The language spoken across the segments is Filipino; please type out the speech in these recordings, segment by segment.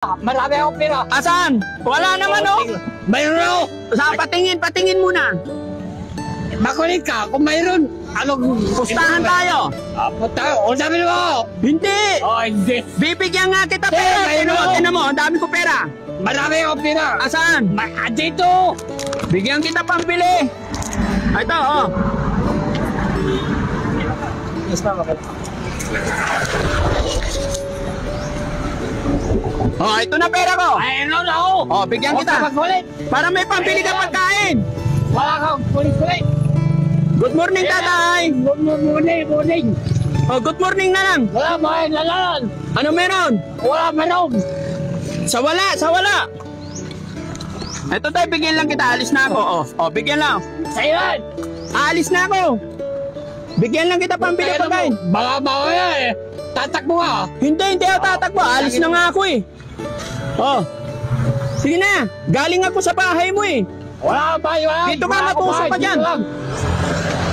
Marami akong pera. Asan? Wala naman, oh. Mayroon ako. Saan? Patingin muna. Makulit ka kung mayroon. Pustahan tayo. Puta, o dami mo. Hindi. Oh, hindi. Bibigyan nga kita pera. Tinan mo, ang dami ko pera. Marami akong pera. Asan? Dito. Bigyan kita pambili. Ito, oh. Yes, ma'am. Oh, ito na pera ko. Ayun na ako. Oh, bigyan kita. Para may pambili ka pagkain. Wala kang kulit. Good morning, tatay. Morning. Oh, good morning na lang. Wala ba? Lalan. Ano meron? Wala meron. Sa wala. Ito tayo, bigyan lang kita. Alis na ako. Oh, bigyan lang. Sa'yo yan. Alis na ako. Bigyan lang kita pambili pagkain. Baka yan eh. Tatakbo ka. Hindi ako tatakbo. Alis na nga ako eh. Oh. Sige na. Galing ako sa bahay mo eh. Wala ba? Dito ka, matusok pa dyan.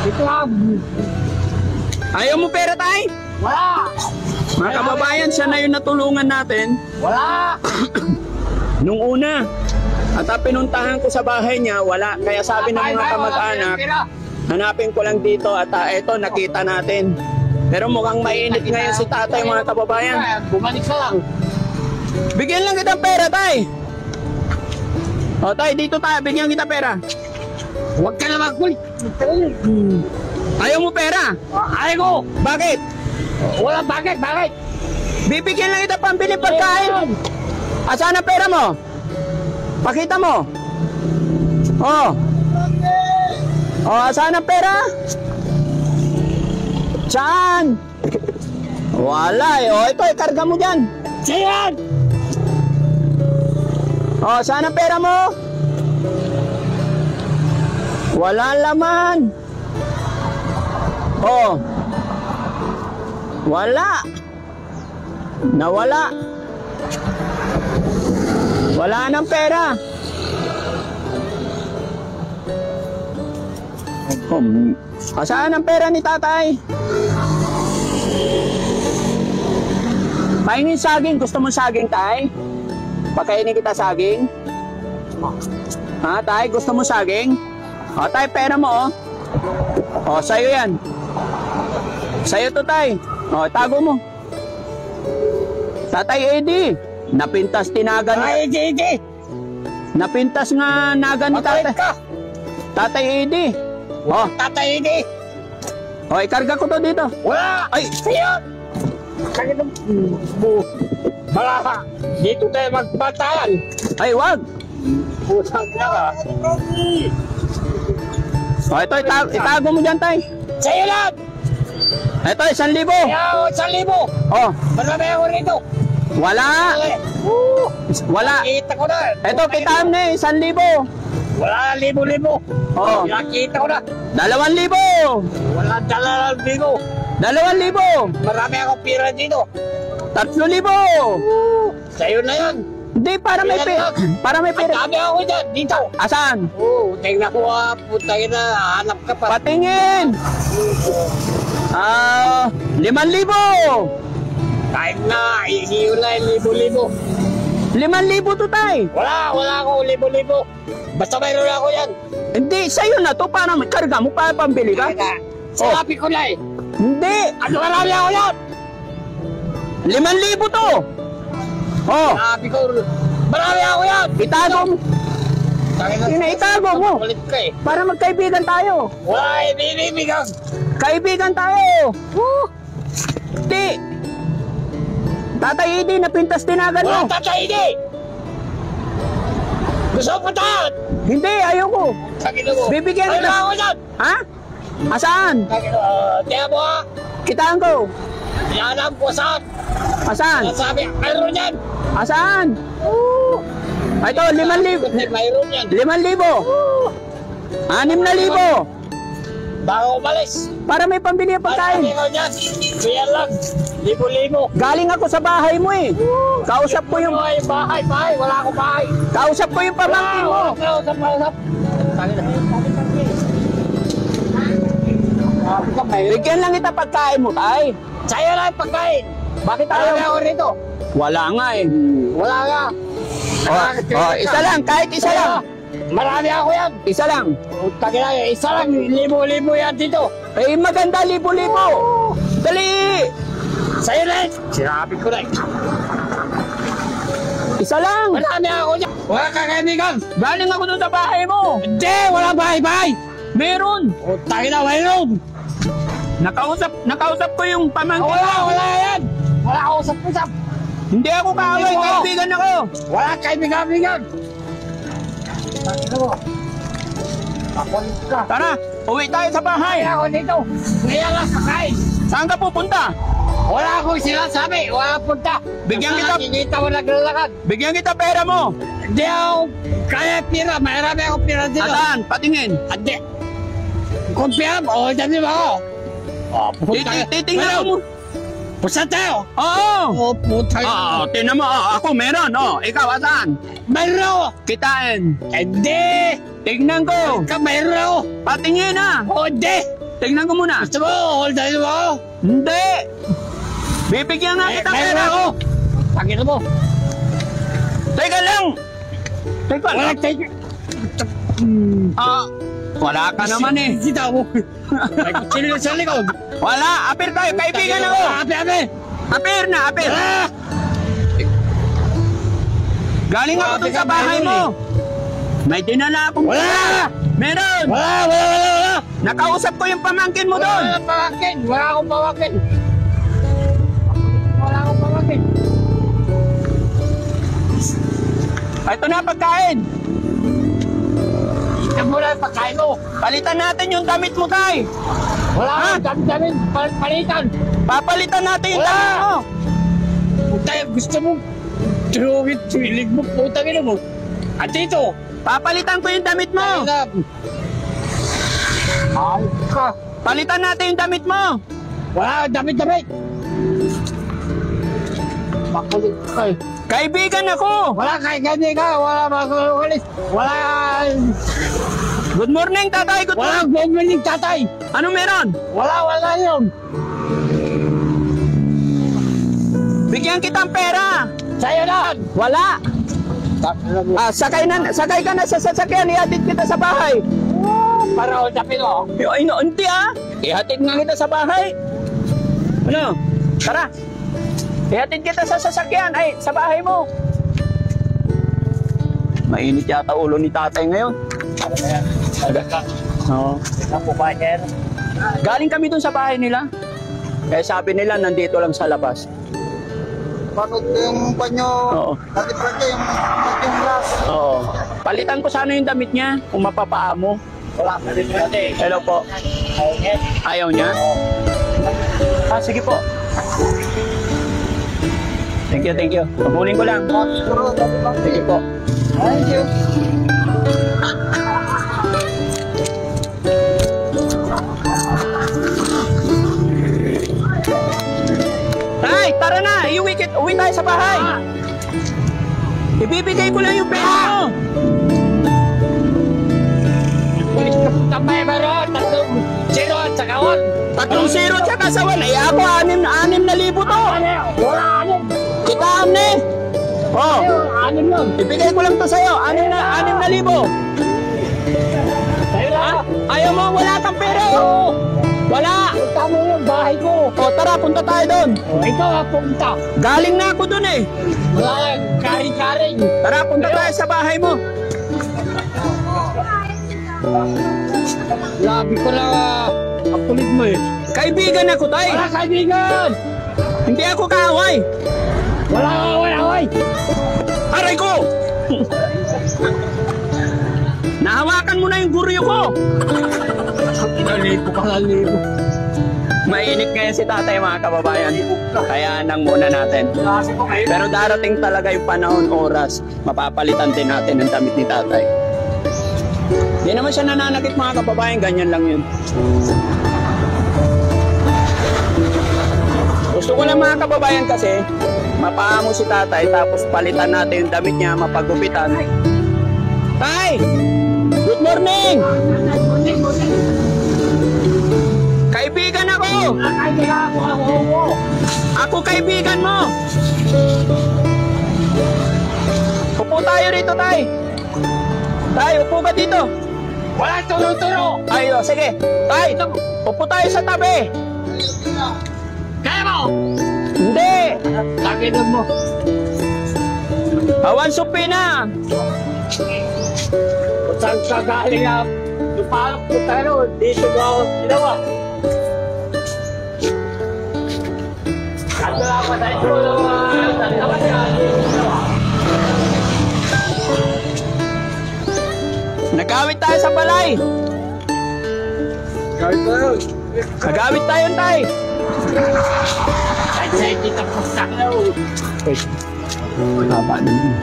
Dito lang. Ayaw mo pera, tay? Wala. Mga kababayan, siya na yung natulungan natin. Wala. Nung una. At pinuntahan ko sa bahay niya, wala. Kaya sabi ng mga kamag-anak, hanapin ko lang dito at eto, nakita natin. Pero mukhang mainit ngayon si tatay, mga kababayan. Bumalik ka lang. Bigyan lang kita pera, tay. O, tay, dito tayo. Bigyan kita pera. Huwag ka na magkulit. Ayaw mo pera? Ayaw ko. Bakit? Wala, bakit? Bibigyan lang kita pambili pagkain. Asaan ang pera mo? Pakita mo. Asaan ang pera? Saan? Wala eh. Ito, ikarga mo dyan. Siyan! Saan ang pera mo? Wala laman. Wala. Nawala. Wala nang pera. Saan ang pera ni tatay? Pahingin saging. Gusto mo saging, tay? Pakainin kita saging? Ha, tay? Gusto mo saging? Tay, pera mo, sa'yo yan. Sa'yo to, tay. Tago mo. Tatay Eddie. Napintas tinagan. Eddie. Napintas nga nagan ni tatay. Tatay Eddie. Tatay Eddie. Ikarga ko to dito. Wala. Ay, siyan. Bala ka. Dito tayo magpatayan. Ay, wag. Putang na ka. Ito, itago mo dyan, tay. Sa'yo lang. Ito, 1,000. Ayaw, 1,000. Marami ako rito. Wala. Nakita ko na. Ito, kitaan na 1,000. Wala, libo-libo. Nakita ko na. 2,000. Wala, 2,000. 2,000. Marami akong pira dito. 3,000. Sa'yo na yan. Hindi, para may pera. Ang dami ako dyan, dito. Asan? Tingnan ko putang na, hanap ka pa. Patingin. 5,000. Kahit na, ihiyo na yung libo-libo. 5,000 to, tay. Wala ako libo-libo. Basta mayroon ako yan. Hindi, sa'yo na to. Para karga mo, para pambili ka. Sinabi ko na eh. Hindi. Ano marami ako yan? 5,000 to. Sinabi ko, marami ako yan. Itago mo. Itago mo. Kulit ka eh. Para magkaibigan tayo. Wala, ibibigyan. Kaibigan tayo. Hindi. Tatay Eddie, napintas tinagan mo. Wala, Tatay Eddie. Gusto mo puntahan? Hindi, ayoko. Sakino mo. Bibigyan kita. Ano ako yan? Ha? Asaan? Sakino, tiya mo ha? Kitaan ko. Alam ko saan. Asaan? Sabi, mayroon yan. Asaan? Ito, 5,000. Mayroon yan. 5,000. 6,000. Bago umalis. Para may pambili ng pagkain. Marami ko dyan. Kaya lang. Libo-libo. Galing ako sa bahay mo eh. Kausap ko yung... Bahay. Wala akong bahay. Kausap ko yung pamangkin mo. Kausap. Bigyan lang kita pagkain mo, tay. Sa'yo lang pagkain. Bakit Marami ayaw? ako rito. Wala nga eh. Wala nga. Isa lang, kahit isa lang. Marami ako yan. Isa lang. Utangin na, isa lang. Libo-libo yan dito. Eh, maganda, libo-libo. Dali! Sa'yo na eh. Sinabi ko na eh. Isa lang. Marami ako dyan. Wala ka kaibigan. Galing ako doon sa bahay mo. Hindi, wala bahay-bahay. Meron. Utangin na, mayroon. Nakausap ko yung pamangkin Wala, ko. wala yan. Wala ako usap-usap. Hindi ako kaaway, Hindi mo. kaibigan ako. Wala kaibigan-kaibigan. Utangin na mo. Pakulit ka. Tara, uwi tayo sa bahay. Kaya ako dito. Kaya lang kakain. Saan ka pupunta? Wala akong sinasabi. Wala punta. Bigyan Basta kita- nakikita mo naglalakad. Bigyan kita pera mo. Hindi ako kaya pira. Marami akong pira dito. Asan? Patingin. Hindi. Kung pira mo, o dami ba ako? Titingnan ko mo. Pusa tayo. Oo. O puta. Tingnan mo. Ako meron. Ikaw, asan? Mayroon ako. Kitain. Hindi. Tingnan ko. Mayroon ako. Patingin na. O hindi. Tingnan ko muna. Gusto mo, hold on mo ako. Hindi. Bibigyan nga kita Mayroon pera. ako. Pakita mo. Teka lang. Teka Wala lang. tayo. Wala ka naman eh. Kita mo. May kutsili na sa likod. Wala. Apir tayo. Kaibigan ako. Ape. Apir na. Apir. Ah! Galing ako dun sa bahay mo. May dinala akong Wala! pera. Meron. Wala! Nakausap ko yung pamangkin mo doon. Wala pamakin! Wala akong pamakin! Wala akong pamakin! Ito na pagkain. Ito mo lang pagkain mo! Palitan natin yung damit mo, tay. Wala Ha? akong dami-dami palitan! Papalitan natin yung Wala! damit mo. Puta, gusto mo tulungin, tuwilig mo, putang ina mo! At dito! Papalitan ko yung damit mo. Ay ka! Palitan natin yung damit mo. Wala akong damit-damit! Makulit ka eh! Kaibigan ako. Wala kay ganyan ka! Wala makulit! Wala... Good morning, tatay. Good Wala morning. ganyan tatay! Ano meron? Wala yun! Bigyan kitang pera. Sa'yo na! Wala. Sakay ka na sa sasakyan. Ihatid kita sa bahay. Para usapin mo! Ay, no, hindi ah. Ihatid nga kita sa bahay. Ano? Tara. Ihatid kita sa sasakyan. Ay, sa bahay mo. Mainit yata ulo ni tatay ngayon. Oo. Galing kami dun sa bahay nila. Kaya sabi nila, nandito lang sa labas. Bakit yung panyo, Oo. dati pala yung glass. Oo. Palitan ko sana yung damit niya kung mapapaamo. Wala ka rin natin! Hello po. Ayaw niya? Sige po. Thank you. Pabulin ko lang. Sige po. Thank you. Tay, tara na. Uwi tayo sa bahay. Ibibigay ko lang yung pera mo. Pulis ka puta pa meron! 3-0 at saka 1! 3-0 tsaka sa 1. Ay ako, 6,000 to. Wala anim! Kita, amne. Oh, Anim yun! ibigay ko lang to sa'yo. 6,000. Sa'yo na! Ayaw mo, wala kang pera. Wala. Punta mo yung bahay ko! O, tara, punta tayo doon. Ikaw ang punta! Galing na ako doon eh. Wala yan! Karing-karing! Tara, punta tayo sa bahay mo. Labi ko lang ang kulit mo eh! Kaibigan ako, tay. Wala kaibigan! Hindi ako kaaway. Wala away-away! Aray ko! Nahawakan mo na yung guryo ko. Nalipo ka nalipo! Mainit ngayon si tatay, mga kababayan. Kaya nang muna natin. Pero darating talaga yung panahon, oras, mapapalitan din natin ang damit ni tatay. Hindi naman siya nananakit, mga kababayan, ganyan lang yun. Gusto ko lang, mga kababayan, kasi mapaamo si tatay, tapos palitan natin yung damit niya, mapagupitan. Tay! Good morning! Kaibigan ako! Kaya ako. Ako kaibigan mo! Upo tayo rito, tay. Tay, upo ka dito. Wala tulo-tulo. Ay, sige. Tay, upo tayo sa tabi. Kaya mo. Hindi. Sabi doon mo. Awan supi na. Kung saan ka galing na. Yung parang punta ka noon. Dito mo ako ginawa. Ano lang patay ko naman. Naman ka. Nagawit tayo sa balay. Gawin mo yun. Nagawit tayo, tay. Kahit sa'yo kita pusak na yun. Haba naman.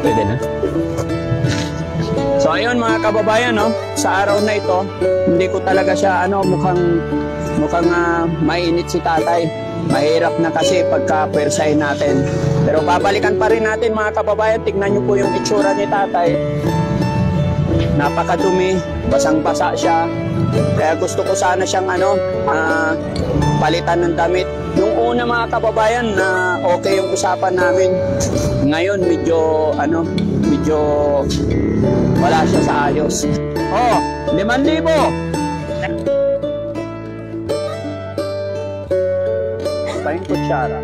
Pwede na. So ayun mga kababayan, no, sa araw na ito, hindi ko talaga siya mukhang mainit si tatay. Mahirap na kasi pagka-persahin natin. Pero babalikan pa rin natin mga kababayan. Tignan niyo po yung itsura ni tatay. Napakadumi, basang-basa siya. Kaya gusto ko sana siyang palitan ng damit. Yung una mga kababayan na okay yung usapan namin. Ngayon medyo wala siya sa ayos. Oh, 5,000. Paing kutsara.